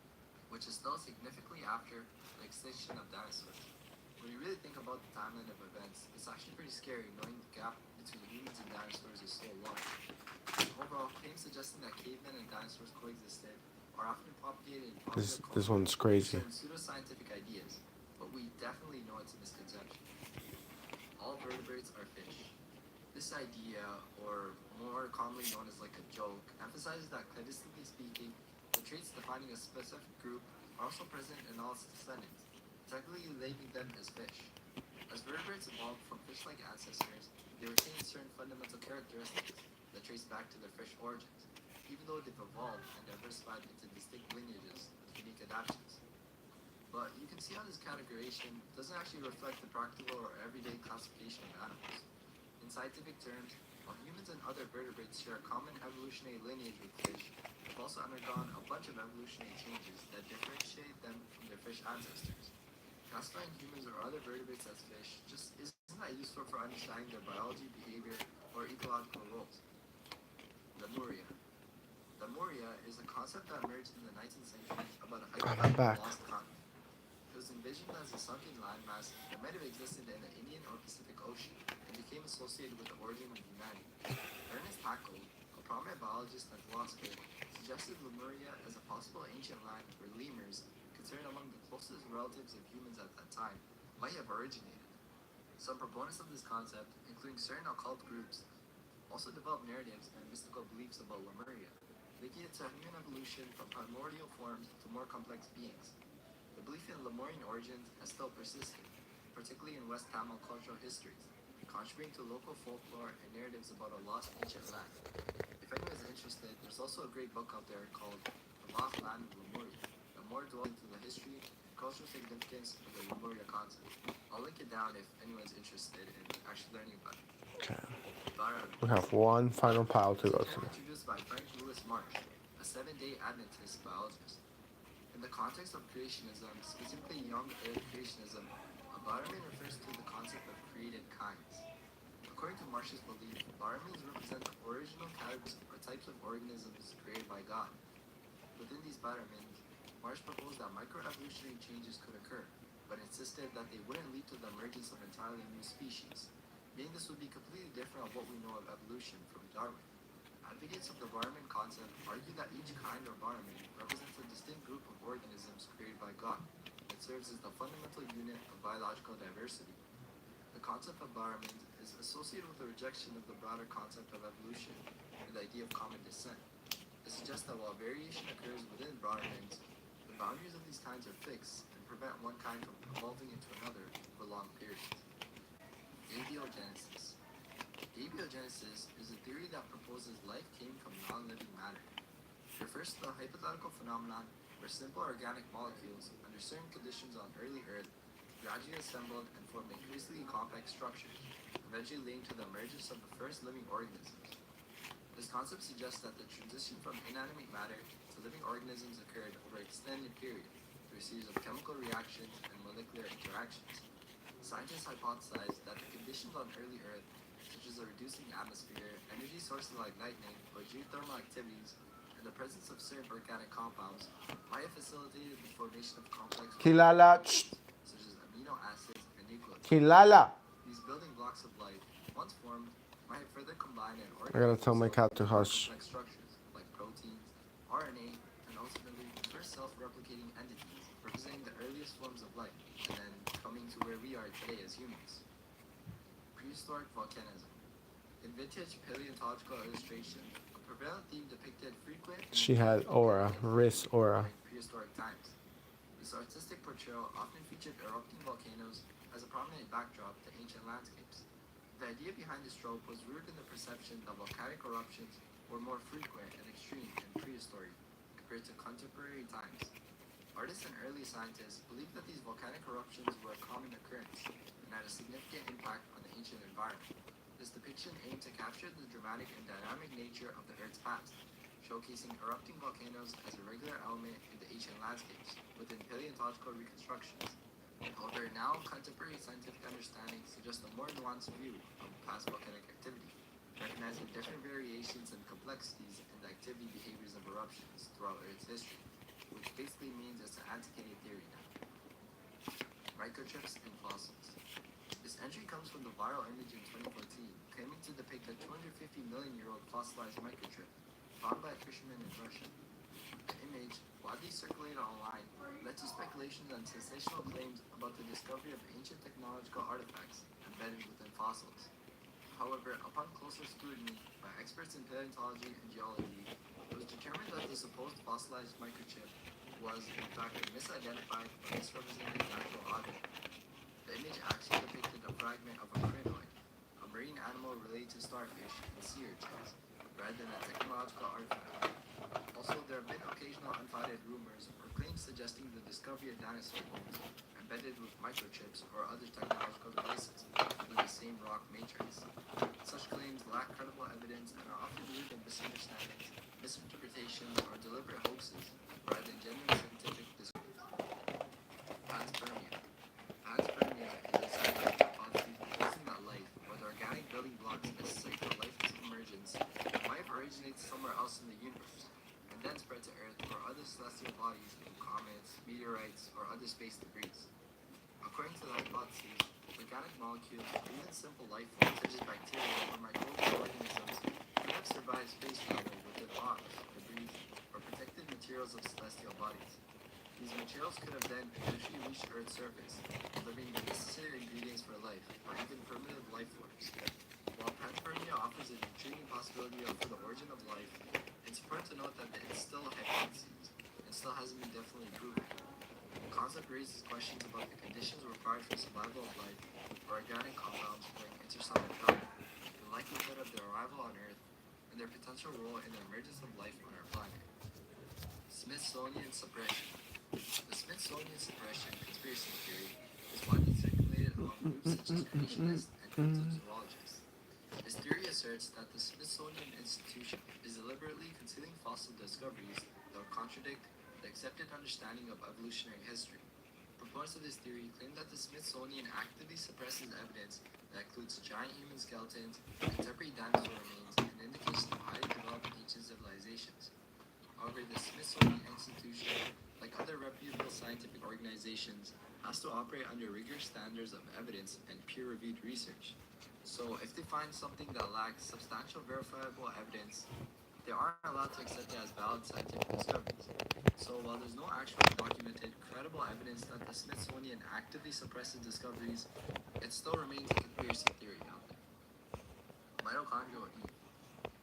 which is still significantly after the extinction of dinosaurs. When you really think about the timeline of events, it's actually pretty scary knowing the gap between humans and dinosaurs is so large. Overall, claims suggesting that cavemen and dinosaurs coexisted are often propagated in popular This culture one's based crazy. on pseudoscientific ideas, but we definitely know it's a misconception. All vertebrates are fish. This idea, or more commonly known as like a joke, emphasizes that cladistically speaking, the traits defining a specific group are also present in all its descendants, technically labeling them as fish. As vertebrates evolved from fish-like ancestors, they retain certain fundamental characteristics that trace back to their fish origins, even though they've evolved and diversified into distinct lineages with unique adaptations. But you can see how this categorization doesn't actually reflect the practical or everyday classification of animals. In scientific terms, while humans and other vertebrates share a common evolutionary lineage with fish, they've also undergone a bunch of evolutionary changes that differentiate them from their fish ancestors. Classifying humans or other vertebrates as fish just isn't that useful for understanding their biology, behavior, or ecological roles. Lemuria. Lemuria is a concept that emerged in the 19th century about a I'm hypothetical back. lost continent. It was envisioned as a sunken landmass that might have existed in the Indian or Pacific Ocean and became associated with the origin of humanity. Ernest Haeckel, a prominent biologist and philosopher, suggested Lemuria as a possible ancient land where lemurs, considered among the closest relatives of humans at that time, might have originated. Some proponents of this concept, including certain occult groups, also developed narratives and mystical beliefs about Lemuria, linking it to human evolution from primordial forms to more complex beings. The belief in Lemurian origins has still persisted, particularly in West Tamil cultural histories, contributing to local folklore and narratives about a lost ancient land. If anyone is interested, there's also a great book out there called The Lost Land of Lemuria, that more dwells into the history and cultural significance of the Lemuria concept. I'll link it down if anyone's interested in actually learning about it. Okay. Barami. We have one final pile to It's go a term to. introduced by Frank Lewis Marsh, a Seventh-day Adventist biologist. In the context of creationism, specifically young Earth creationism, a Barami refers to the concept of created kinds. According to Marsh's belief, Baramis represent the original categories or types of organisms created by God. Within these Baramins, Marsh proposed that microevolutionary changes could occur, but insisted that they wouldn't lead to the emergence of entirely new species, meaning this would be completely different of what we know of evolution from Darwin. Advocates of the Baramin concept argue that each kind or Baramin represents a distinct group of organisms created by God that serves as the fundamental unit of biological diversity. The concept of Baramin is associated with the rejection of the broader concept of evolution and the idea of common descent. It suggests that while variation occurs within Baramins, the boundaries of these kinds are fixed and prevent one kind from evolving into another over long periods. Abiogenesis. Abiogenesis is a theory that proposes life came from non-living matter. It refers to the hypothetical phenomenon where simple organic molecules, under certain conditions on early Earth, gradually assembled and formed increasingly complex structures, eventually leading to the emergence of the first living organisms. This concept suggests that the transition from inanimate matter to living organisms occurred over an extended period through a series of chemical reactions and molecular interactions. Scientists hypothesize that the conditions on early Earth, such as a reducing atmosphere, energy sources like lightning, or geothermal activities, and the presence of certain organic compounds, might have facilitated the formation of complex Kilala. such as amino acids and nucleotides. Kilala. These building blocks of life, once formed, might have further combined and I gotta tell my cat to into hush. complex structures like proteins, RNA, and ultimately first self-replicating entities, representing the earliest forms of life, and then coming to where we are today as humans. Prehistoric volcanism. In vintage paleontological illustration, a prevalent theme depicted frequent She had aura, wrist aura. during prehistoric times. This artistic portrayal often featured erupting volcanoes as a prominent backdrop to ancient landscapes. The idea behind this trope was rooted in the perception that volcanic eruptions were more frequent and extreme in prehistory compared to contemporary times. Artists and early scientists believed that these volcanic eruptions were a common occurrence and had a significant impact on the ancient environment. This depiction aimed to capture the dramatic and dynamic nature of the Earth's past, showcasing erupting volcanoes as a regular element in the ancient landscapes within paleontological reconstructions. However, now contemporary scientific understanding suggests a more nuanced view of past volcanic activity, recognizing different variations and complexities in the activity behaviors of eruptions throughout Earth's history, which basically means it's an antiquated theory now. Microchips and fossils. This entry comes from the viral image in 2014, claiming to depict a 250-million-year-old fossilized microchip found by a fisherman in Russia. The image, widely circulated online, led to speculations and sensational claims about the discovery of ancient technological artifacts embedded within fossils. However, upon closer scrutiny by experts in paleontology and geology, it was determined that the supposed fossilized microchip was, in fact, a misidentified or misrepresented natural object. The image actually depicted a fragment of a crinoid, a marine animal related to starfish and sea urchins, rather than a technological artifact. Also, there have been occasional unfounded rumors or claims suggesting the discovery of dinosaur bones embedded with microchips or other technological devices within the same rock matrix. Such claims lack credible evidence and are often rooted in misunderstandings, misinterpretations, or deliberate hoaxes, rather than genuine scientific discoveries. Panspermia. Panspermia is a scientific hypothesis proposing that life, or the organic building blocks necessary for life's emergence, might have originated somewhere else in the universe, and then spread to Earth or other celestial bodies through comets, meteorites, or other space debris. According to the hypothesis, organic molecules, or even simple life forms such as bacteria or microbial organisms, could have survived space travel within rocks, debris, or protected materials of celestial bodies. These materials could have then eventually reached Earth's surface, delivering the necessary ingredients for life, or even primitive life forms. While panspermia offers an intriguing possibility for the origin of life, it's important to note that it's still a hypothesis and still hasn't been definitely proven. The concept raises questions about the conditions required for survival of life or organic compounds during intersonic travel, the likelihood of their arrival on Earth, and their potential role in the emergence of life on our planet. Smithsonian suppression. The Smithsonian suppression conspiracy theory is widely circulated among groups such as creationists and cryptozoologists. This theory asserts that the Smithsonian Institution is deliberately concealing fossil discoveries that would contradict the accepted understanding of evolutionary history. Proponents of this theory claim that the Smithsonian actively suppresses evidence that includes giant human skeletons, contemporary dinosaur remains, and indications of highly developed ancient civilizations. However, the Smithsonian Institution, like other reputable scientific organizations, has to operate under rigorous standards of evidence and peer-reviewed research. So, if they find something that lacks substantial verifiable evidence, they aren't allowed to accept it as valid scientific discoveries. So, while there's no actual documented, credible evidence that the Smithsonian actively suppresses discoveries, it still remains a conspiracy theory out there. Mitochondrial Eve.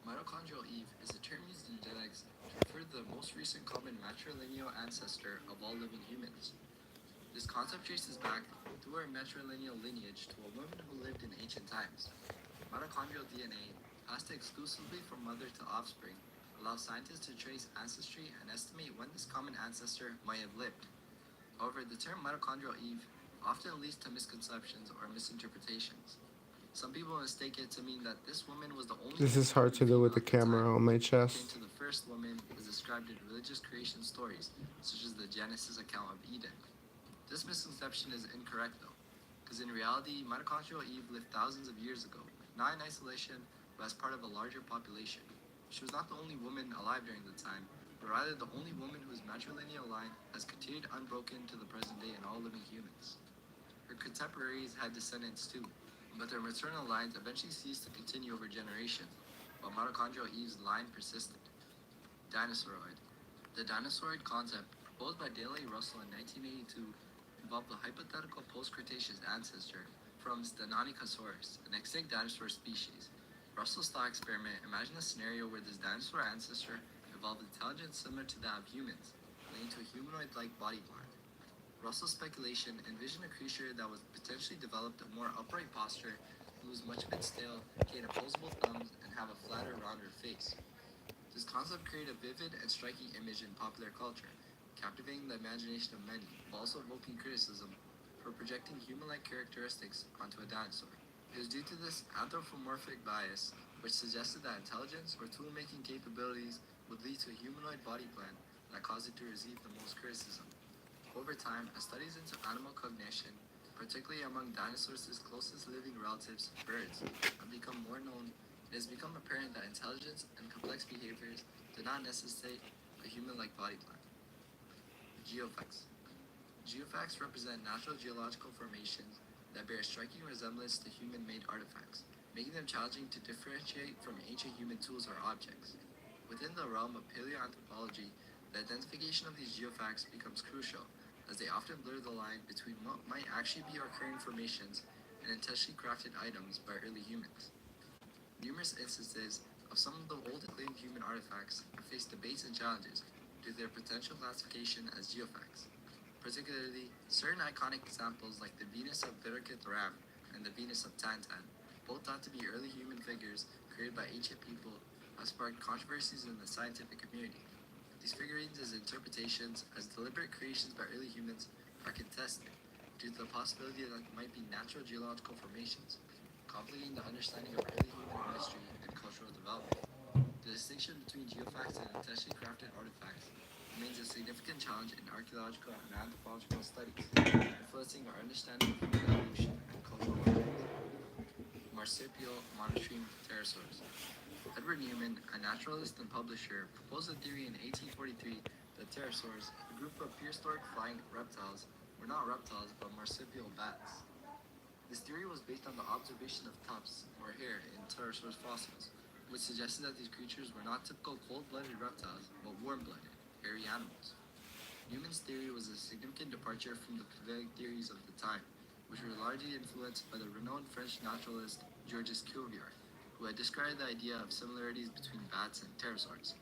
Mitochondrial Eve is a term used in genetics to refer to the most recent common matrilineal ancestor of all living humans. This concept traces back through our matrilineal lineage to a woman who lived in ancient times. Mitochondrial DNA, passed exclusively from mother to offspring, allows scientists to trace ancestry and estimate when this common ancestor might have lived. However, the term mitochondrial Eve often leads to misconceptions or misinterpretations. Some people mistake it to mean that this woman was the only This is hard to do with the camera on my akin chest. to the first woman as described in religious creation stories, such as the Genesis account of Eden. This misconception is incorrect though, because in reality, mitochondrial Eve lived thousands of years ago, not in isolation, but as part of a larger population. She was not the only woman alive during the time, but rather the only woman whose matrilineal line has continued unbroken to the present day in all living humans. Her contemporaries had descendants too, but their maternal lines eventually ceased to continue over generations, while mitochondrial Eve's line persisted. Dinosauroid. The dinosauroid concept, proposed by Dale A. Russell in 1982, involved the hypothetical post-Cretaceous ancestor from Stenonychosaurus, an extinct dinosaur species. Russell's thought experiment imagined a scenario where this dinosaur ancestor evolved intelligence similar to that of humans, leading to a humanoid-like body plan. Russell's speculation envisioned a creature that would potentially develop a more upright posture, lose much of its tail, gain opposable thumbs, and have a flatter, rounder face. This concept created a vivid and striking image in popular culture, captivating the imagination of many, while also evoking criticism for projecting human-like characteristics onto a dinosaur. It was due to this anthropomorphic bias, which suggested that intelligence or tool-making capabilities would lead to a humanoid body plan that caused it to receive the most criticism. Over time, as studies into animal cognition, particularly among dinosaurs' closest living relatives, birds, have become more known, it has become apparent that intelligence and complex behaviors do not necessitate a human-like body plan. Geofacts. Geofacts represent natural geological formations that bear a striking resemblance to human-made artifacts, making them challenging to differentiate from ancient human tools or objects. Within the realm of paleoanthropology, the identification of these geofacts becomes crucial, as they often blur the line between what might actually be recurring formations and intentionally crafted items by early humans. Numerous instances of some of the old acclaimed human artifacts have faced debates and challenges due to their potential classification as geofacts. Particularly, certain iconic examples like the Venus of Birkit Ram and the Venus of Tantan, both thought to be early human figures created by ancient people, have sparked controversies in the scientific community. These figurines as interpretations as deliberate creations by early humans are contested due to the possibility that they might be natural geological formations, complicating the understanding of early human history and cultural development. The distinction between geofacts and intentionally crafted artifacts remains a significant challenge in archaeological and anthropological studies, influencing our understanding of human evolution and cultural origins. Marsupial monitoring pterosaurs. Edward Newman, a naturalist and publisher, proposed a theory in 1843 that pterosaurs, a group of prehistoric flying reptiles, were not reptiles but marsupial bats. This theory was based on the observation of tufts, or hair, in pterosaurs fossils, which suggested that these creatures were not typical cold-blooded reptiles, but warm-blooded, hairy animals. Newman's theory was a significant departure from the prevailing theories of the time, which were largely influenced by the renowned French naturalist Georges Cuvier, who had described the idea of similarities between bats and pterosaurs.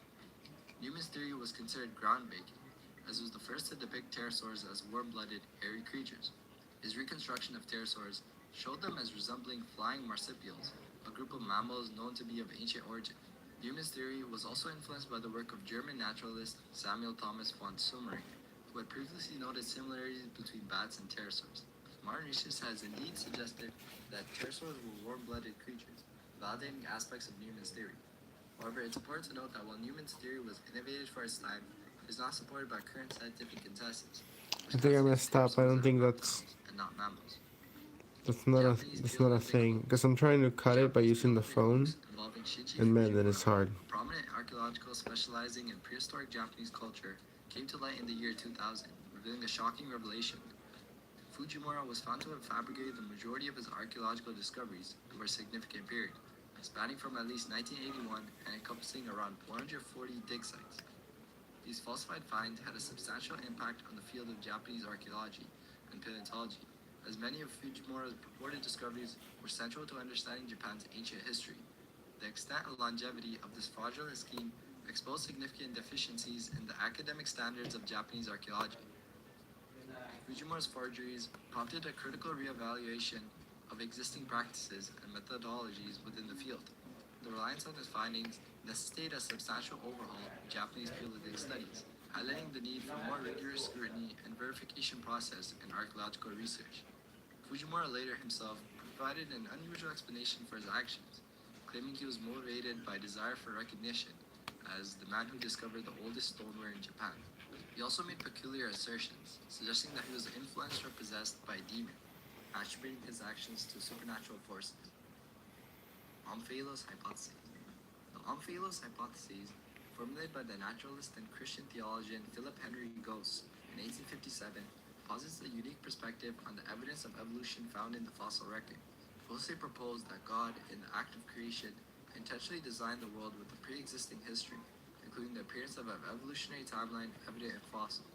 Newman's theory was considered groundbreaking, as it was the first to depict pterosaurs as warm-blooded, hairy creatures. His reconstruction of pterosaurs showed them as resembling flying marsupials, a group of mammals known to be of ancient origin. Newman's theory was also influenced by the work of German naturalist Samuel Thomas von Summering, who had previously noted similarities between bats and pterosaurs. Modern research has indeed suggested that pterosaurs were warm-blooded creatures, validating aspects of Newman's theory. However, it's important to note that while Newman's theory was innovative for its time, it is not supported by current scientific consensus. I think I messed up. I don't think And not mammals. that's not a thing. Because I'm trying to cut it by using the phone, and man, that is hard. A prominent archaeological specializing in prehistoric Japanese culture came to light in the year 2000, revealing a shocking revelation. Fujimura was found to have fabricated the majority of his archaeological discoveries over a significant period, spanning from at least 1981 and encompassing around 440 dig sites. These falsified finds had a substantial impact on the field of Japanese archaeology and paleontology, as many of Fujimura's purported discoveries were central to understanding Japan's ancient history. The extent and longevity of this fraudulent scheme exposed significant deficiencies in the academic standards of Japanese archaeology. Fujimura's forgeries prompted a critical reevaluation of existing practices and methodologies within the field. The reliance on his findings necessitated a substantial overhaul of Japanese Paleolithic studies, highlighting the need for more rigorous scrutiny and verification process in archaeological research. Fujimura later himself provided an unusual explanation for his actions, claiming he was motivated by desire for recognition as the man who discovered the oldest stoneware in Japan. He also made peculiar assertions, suggesting that he was influenced or possessed by a demon, attributing his actions to supernatural forces. Omphalos hypothesis. The Omphalos hypothesis, formulated by the naturalist and Christian theologian Philip Henry Gosse in 1857, posits a unique perspective on the evidence of evolution found in the fossil record. Gosse proposed that God, in the act of creation, intentionally designed the world with a pre-existing history, including the appearance of an evolutionary timeline evident in fossils.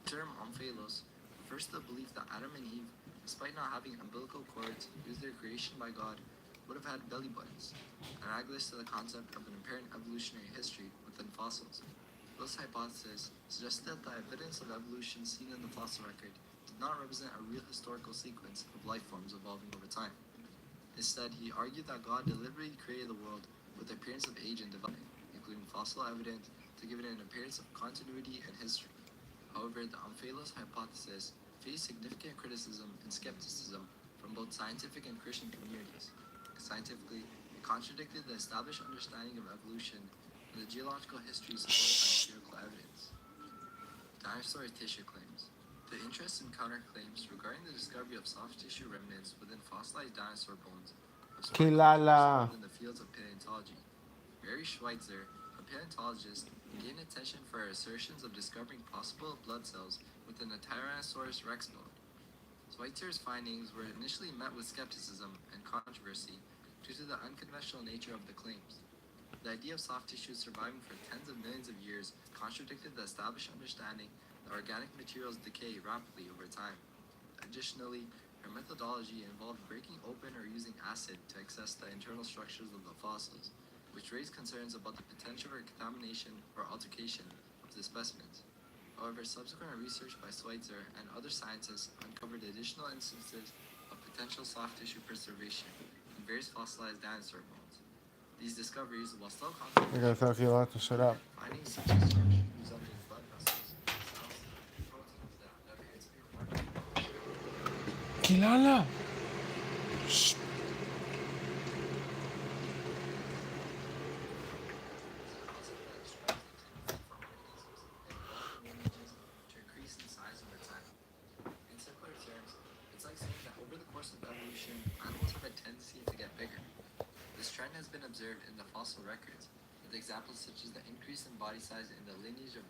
The term Omphalos refers to the belief that Adam and Eve, despite not having umbilical cords due to their creation by God, would have had belly buttons, analogous to the concept of an apparent evolutionary history within fossils. This hypothesis suggested that the evidence of evolution seen in the fossil record did not represent a real historical sequence of life forms evolving over time. Instead, he argued that God deliberately created the world with the appearance of age and development, including fossil evidence, to give it an appearance of continuity and history. However, the Omphalos hypothesis faced significant criticism and skepticism from both scientific and Christian communities. Scientifically, it contradicted the established understanding of evolution The geological history is supported by empirical evidence. Dinosaur tissue claims. The interest in counterclaims regarding the discovery of soft tissue remnants within fossilized dinosaur bones have sparked Kilala. controversy within the fields of paleontology. Barry Schweitzer, a paleontologist, gained attention for her assertions of discovering possible blood cells within the Tyrannosaurus rex bone. Schweitzer's findings were initially met with skepticism and controversy due to the unconventional nature of the claims. The idea of soft tissue surviving for tens of millions of years contradicted the established understanding that organic materials decay rapidly over time. Additionally, her methodology involved breaking open or using acid to access the internal structures of the fossils, which raised concerns about the potential for contamination or altercation of the specimens. However, subsequent research by Schweitzer and other scientists uncovered additional instances of potential soft tissue preservation in various fossilized dinosaur bones. These discoveries, while still I controversial, gotta tell you lot to shut up. findings such as structures resembling blood vessels, cells, and proteins that appear to be remarkable. Kilala. Shh. To increase in size over time. In simpler terms, it's like saying that over the course of evolution, animals have a tendency to get bigger. This trend has been observed in the fossil records, with examples such as the increase in body size in the lineage of